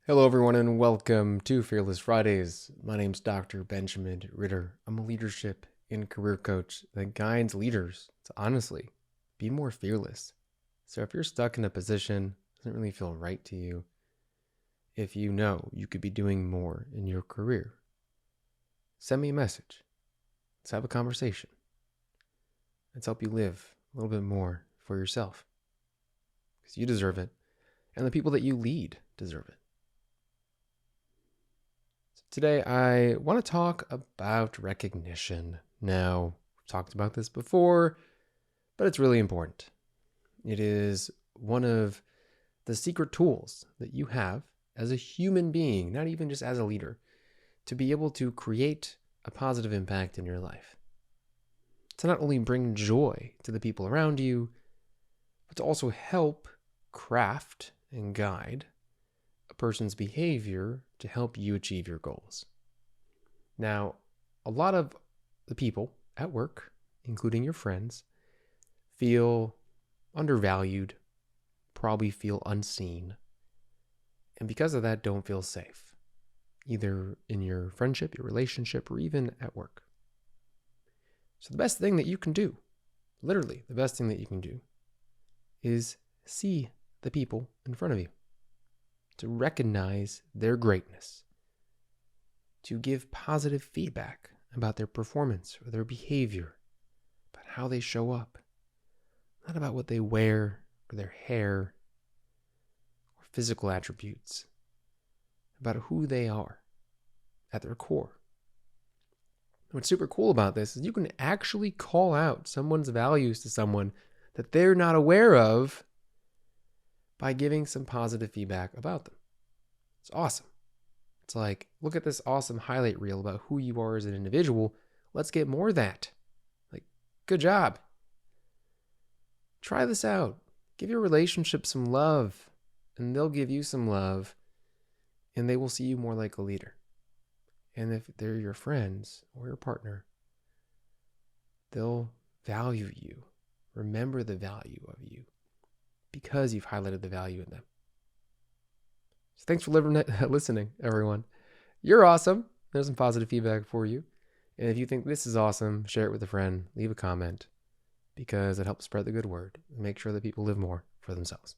Hello, everyone, and welcome to Fearless Fridays. My name's Dr. Benjamin Ritter. I'm a leadership and career coach that guides leaders to honestly be more fearless. So if you're stuck in a position that doesn't really feel right to you, if you know you could be doing more in your career, send me a message. Let's have a conversation. Let's help you live a little bit more for yourself, because you deserve it, and the people that you lead deserve it. Today, I want to talk about recognition. Now, we've talked about this before, but it's really important. It is one of the secret tools that you have as a human being, not even just as a leader, to be able to create a positive impact in your life. To not only bring joy to the people around you, but to also help craft and guide a person's behavior to help you achieve your goals. Now, a lot of the people at work, including your friends, feel undervalued, probably feel unseen, and because of that, don't feel safe, either in your friendship, your relationship, or even at work. So the best thing that you can do, literally the best thing that you can do, is see the people in front of you, to recognize their greatness, to give positive feedback about their performance or their behavior, about how they show up, not about what they wear or their hair or physical attributes, about who they are at their core. What's super cool about this is you can actually call out someone's values to someone that they're not aware of by giving some positive feedback about them. It's awesome. It's like, look at this awesome highlight reel about who you are as an individual. Let's get more of that. Like, good job. Try this out. Give your relationship some love, and they'll give you some love, and they will see you more like a leader. And if they're your friends or your partner, they'll value you, remember the value of you, because you've highlighted the value in them. So thanks for listening, everyone. You're awesome. There's some positive feedback for you. And if you think this is awesome, share it with a friend, leave a comment, because it helps spread the good word and make sure that people live more for themselves.